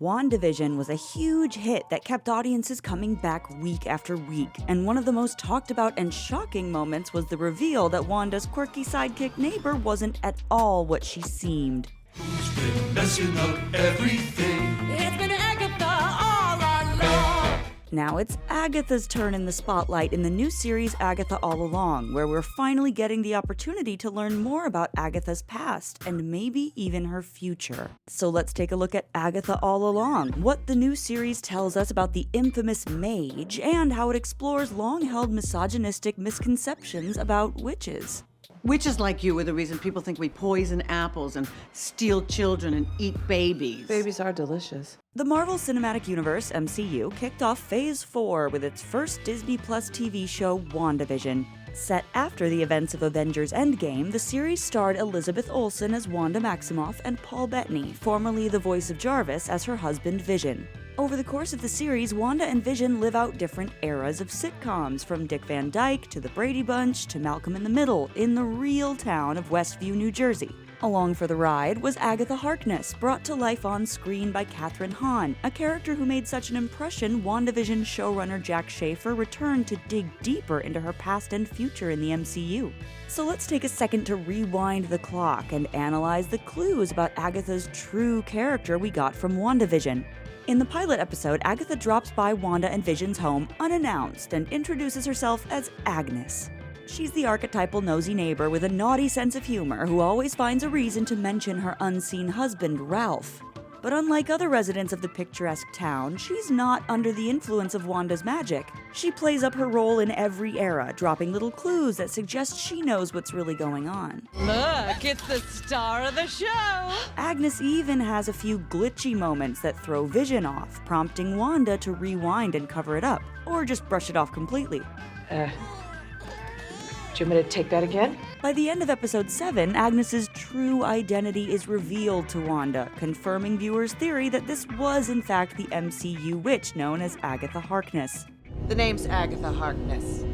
WandaVision was a huge hit that kept audiences coming back week after week, and one of the most talked about and shocking moments was the reveal that Wanda's quirky sidekick neighbor wasn't at all what she seemed. Who's been messing up everything? It's been Agatha all along. Now it's Agatha's turn in the spotlight in the new series Agatha All Along, where we're finally getting the opportunity to learn more about Agatha's past and maybe even her future. So let's take a look at Agatha All Along, what the new series tells us about the infamous mage, and how it explores long-held misogynistic misconceptions about witches. Witches like you are the reason people think we poison apples and steal children and eat babies. Babies are delicious. The Marvel Cinematic Universe, MCU, kicked off Phase 4 with its first Disney Plus TV show, WandaVision. Set after the events of Avengers Endgame, the series starred Elizabeth Olsen as Wanda Maximoff and Paul Bettany, formerly the voice of Jarvis, as her husband Vision. Over the course of the series, Wanda and Vision live out different eras of sitcoms, from Dick Van Dyke to The Brady Bunch to Malcolm in the Middle, in the real town of Westview, New Jersey. Along for the ride was Agatha Harkness, brought to life on screen by Kathryn Hahn, a character who made such an impression WandaVision showrunner Jack Schaefer returned to dig deeper into her past and future in the MCU. So let's take a second to rewind the clock and analyze the clues about Agatha's true character we got from WandaVision. In the pilot episode, Agatha drops by Wanda and Vision's home unannounced and introduces herself as Agnes. She's the archetypal nosy neighbor with a naughty sense of humor who always finds a reason to mention her unseen husband, Ralph. But unlike other residents of the picturesque town, she's not under the influence of Wanda's magic. She plays up her role in every era, dropping little clues that suggest she knows what's really going on. Look, it's the star of the show. Agnes even has a few glitchy moments that throw Vision off, prompting Wanda to rewind and cover it up, or just brush it off completely. Do you want me to take that again? By the end of episode 7, Agnes's true identity is revealed to Wanda, confirming viewers' theory that this was in fact the MCU witch known as Agatha Harkness. The name's Agatha Harkness.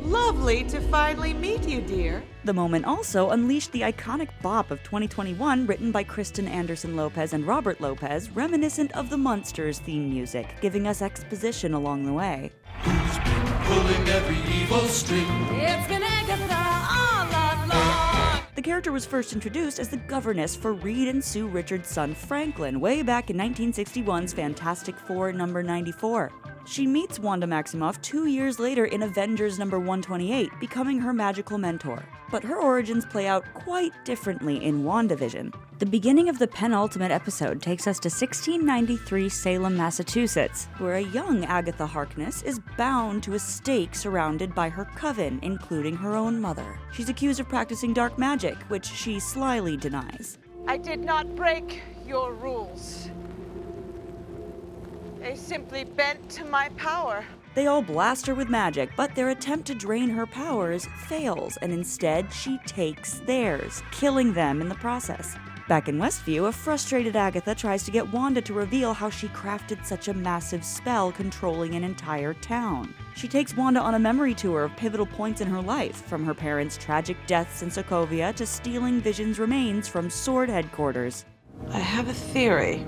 Lovely to finally meet you, dear. The moment also unleashed the iconic bop of 2021 written by Kristen Anderson Lopez and Robert Lopez, reminiscent of the Munsters theme music, giving us exposition along the way. Who's been pulling every evil string? It's been Agatha all along. The character was first introduced as the governess for Reed and Sue Richards' son Franklin way back in 1961's Fantastic Four number 94. She meets Wanda Maximoff 2 years later in Avengers number 128, becoming her magical mentor. But her origins play out quite differently in WandaVision. The beginning of the penultimate episode takes us to 1693 Salem, Massachusetts, where a young Agatha Harkness is bound to a stake surrounded by her coven, including her own mother. She's accused of practicing dark magic, which she slyly denies. I did not break your rules. They simply bent to my power. They all blast her with magic, but their attempt to drain her powers fails, and instead she takes theirs, killing them in the process. Back in Westview, a frustrated Agatha tries to get Wanda to reveal how she crafted such a massive spell controlling an entire town. She takes Wanda on a memory tour of pivotal points in her life, from her parents' tragic deaths in Sokovia to stealing Vision's remains from Sword headquarters. I have a theory,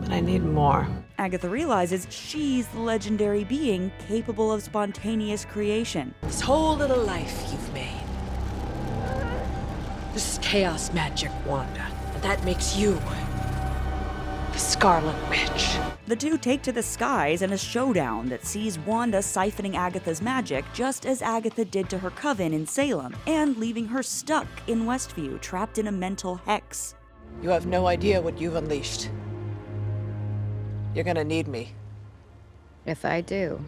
but I need more. Agatha realizes she's the legendary being capable of spontaneous creation. This whole little life you've made. This is chaos magic, Wanda. And that makes you the Scarlet Witch. The two take to the skies in a showdown that sees Wanda siphoning Agatha's magic just as Agatha did to her coven in Salem, and leaving her stuck in Westview, trapped in a mental hex. You have no idea what you've unleashed. You're gonna need me. If I do,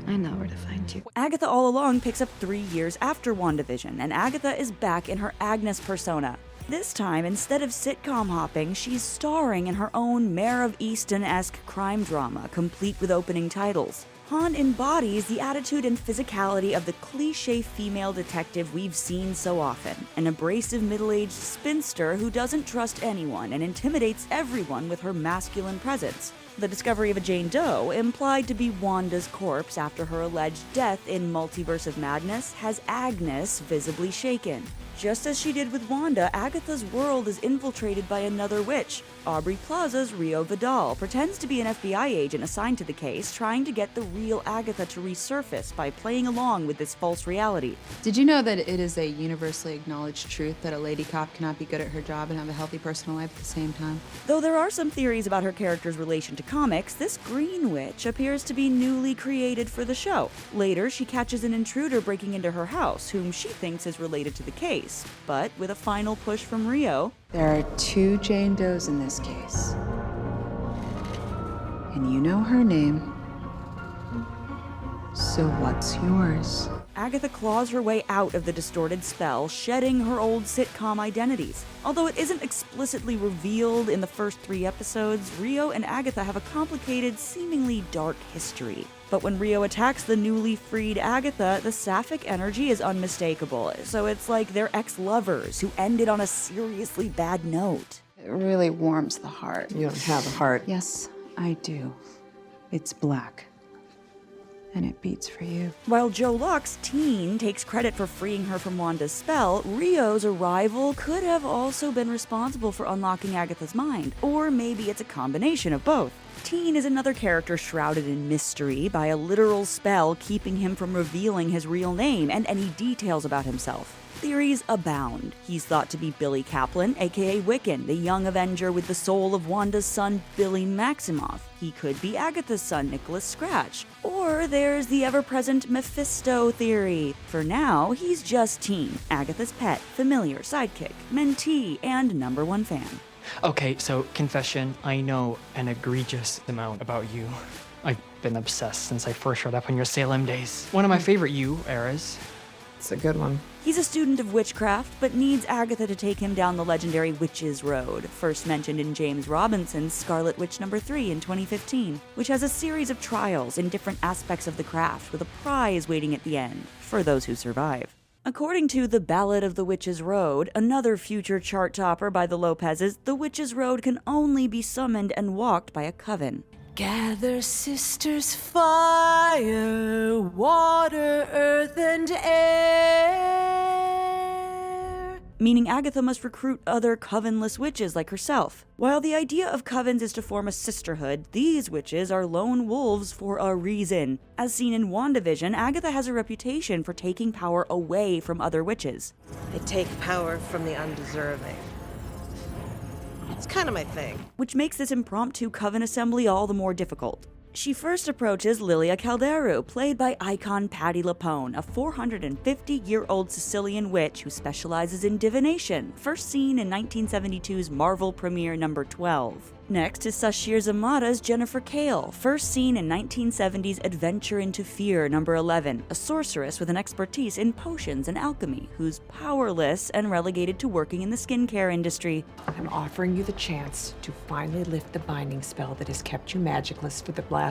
I know where to find you. Agatha All Along picks up 3 years after WandaVision, and Agatha is back in her Agnes persona. This time, instead of sitcom hopping, she's starring in her own Mare of Easton-esque crime drama, complete with opening titles. Hahn embodies the attitude and physicality of the cliché female detective we've seen so often, an abrasive middle-aged spinster who doesn't trust anyone and intimidates everyone with her masculine presence. The discovery of a Jane Doe, implied to be Wanda's corpse after her alleged death in Multiverse of Madness, has Agnes visibly shaken. Just as she did with Wanda, Agatha's world is infiltrated by another witch. Aubrey Plaza's Rio Vidal pretends to be an FBI agent assigned to the case, trying to get the real Agatha to resurface by playing along with this false reality. Did you know that it is a universally acknowledged truth that a lady cop cannot be good at her job and have a healthy personal life at the same time? Though there are some theories about her character's relation to comics, this Green Witch appears to be newly created for the show. Later, she catches an intruder breaking into her house, whom she thinks is related to the case. But with a final push from Rio, There are 2 Jane Does in this case. And you know her name. So what's yours? Agatha claws her way out of the distorted spell, shedding her old sitcom identities. Although it isn't explicitly revealed in the first 3 episodes, Rio and Agatha have a complicated, seemingly dark history. But when Rio attacks the newly freed Agatha, the sapphic energy is unmistakable, so it's like they're ex-lovers who ended on a seriously bad note. It really warms the heart. You don't have a heart. Yes, I do. It's black. And it beats for you. While Joe Locke's Teen takes credit for freeing her from Wanda's spell, Rio's arrival could have also been responsible for unlocking Agatha's mind. Or maybe it's a combination of both. Teen is another character shrouded in mystery by a literal spell keeping him from revealing his real name and any details about himself. Theories abound. He's thought to be Billy Kaplan, aka Wiccan, the young Avenger with the soul of Wanda's son, Billy Maximoff. He could be Agatha's son, Nicholas Scratch. Or there's the ever-present Mephisto theory. For now, he's just Teen, Agatha's pet, familiar, sidekick, mentee, and #1 fan. Okay, so confession, I know an egregious amount about you. I've been obsessed since I first showed up on your Salem days. One of my favorite you eras. It's a good one. He's a student of witchcraft, but needs Agatha to take him down the legendary Witch's Road, first mentioned in James Robinson's Scarlet Witch #3 in 2015, which has a series of trials in different aspects of the craft with a prize waiting at the end, for those who survive. According to The Ballad of the Witch's Road, another future chart topper by the Lopez's, the Witch's Road can only be summoned and walked by a coven. Gather sisters, fire, water, earth, and air. Meaning Agatha must recruit other covenless witches like herself. While the idea of covens is to form a sisterhood, these witches are lone wolves for a reason. As seen in WandaVision, Agatha has a reputation for taking power away from other witches. I take power from the undeserving. It's kind of my thing. Which makes this impromptu coven assembly all the more difficult. She first approaches Lilia Calderu, played by icon Patti LuPone, a 450-year-old Sicilian witch who specializes in divination, first seen in 1972's Marvel premiere #12. Next is Sashir Zamata's Jennifer Kale, first seen in 1970's Adventure into Fear #11, a sorceress with an expertise in potions and alchemy, who's powerless and relegated to working in the skincare industry. I'm offering you the chance to finally lift the binding spell that has kept you magicless for the last,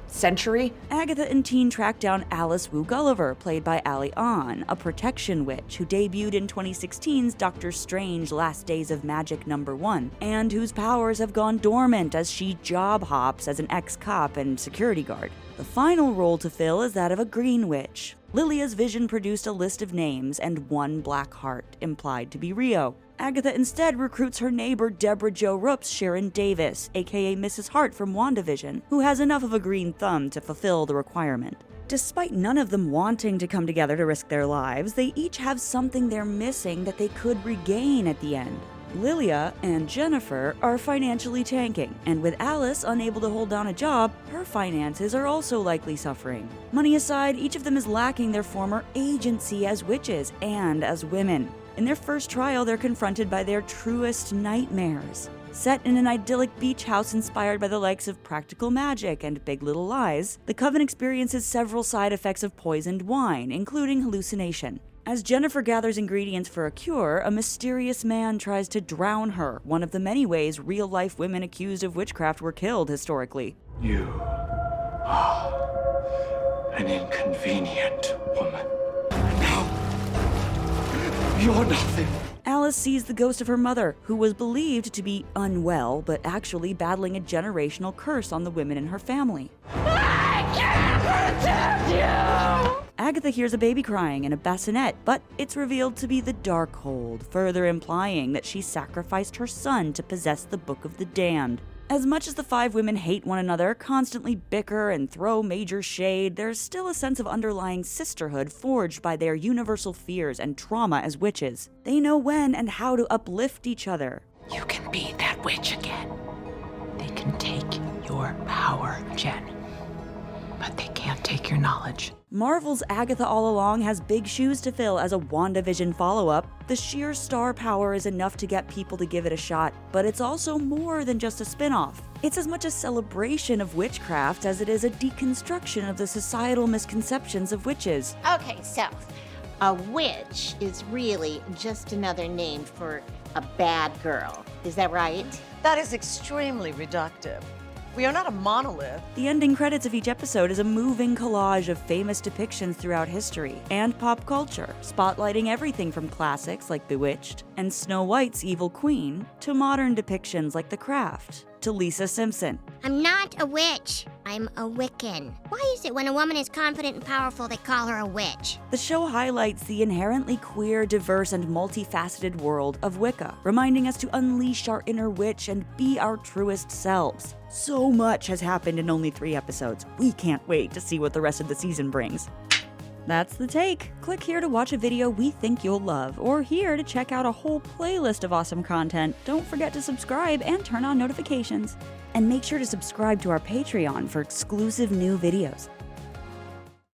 century? Agatha and Teen track down Alice Wu Gulliver, played by Ali Ahn, a protection witch who debuted in 2016's Doctor Strange Last Days of Magic #1, and whose powers have gone dormant as she job hops as an ex-cop and security guard. The final role to fill is that of a green witch. Lilia's vision produced a list of names and one black heart, implied to be Rio. Agatha instead recruits her neighbor Deborah Jo Rupp's Sharon Davis, aka Mrs. Hart from WandaVision, who has enough of a green thumb to fulfill the requirement. Despite none of them wanting to come together to risk their lives, they each have something they're missing that they could regain at the end. Lilia and Jennifer are financially tanking, and with Alice unable to hold down a job, her finances are also likely suffering. Money aside, each of them is lacking their former agency as witches and as women. In their first trial, they're confronted by their truest nightmares. Set in an idyllic beach house inspired by the likes of Practical Magic and Big Little Lies, the Coven experiences several side effects of poisoned wine, including hallucination. As Jennifer gathers ingredients for a cure, a mysterious man tries to drown her, one of the many ways real-life women accused of witchcraft were killed historically. You are an inconvenient woman. Now, you're nothing. Alice sees the ghost of her mother, who was believed to be unwell, but actually battling a generational curse on the women in her family. I can't protect you! Agatha hears a baby crying in a bassinet, but it's revealed to be the Darkhold, further implying that she sacrificed her son to possess the Book of the Damned. As much as the 5 women hate one another, constantly bicker, and throw major shade, there's still a sense of underlying sisterhood forged by their universal fears and trauma as witches. They know when and how to uplift each other. You can be that witch again. They can take your power, Jen. But they can't take your knowledge. Marvel's Agatha All Along has big shoes to fill as a WandaVision follow-up. The sheer star power is enough to get people to give it a shot, but it's also more than just a spin-off. It's as much a celebration of witchcraft as it is a deconstruction of the societal misconceptions of witches. Okay, so a witch is really just another name for a bad girl. Is that right? That is extremely reductive. We are not a monolith. The ending credits of each episode is a moving collage of famous depictions throughout history and pop culture, spotlighting everything from classics like Bewitched and Snow White's Evil Queen to modern depictions like The Craft to Lisa Simpson. I'm not a witch. I'm a Wiccan. Why is it when a woman is confident and powerful, they call her a witch? The show highlights the inherently queer, diverse, and multifaceted world of Wicca, reminding us to unleash our inner witch and be our truest selves. So much has happened in only 3 episodes. We can't wait to see what the rest of the season brings. That's The Take. Click here to watch a video we think you'll love, or here to check out a whole playlist of awesome content. Don't forget to subscribe and turn on notifications. And make sure to subscribe to our Patreon for exclusive new videos.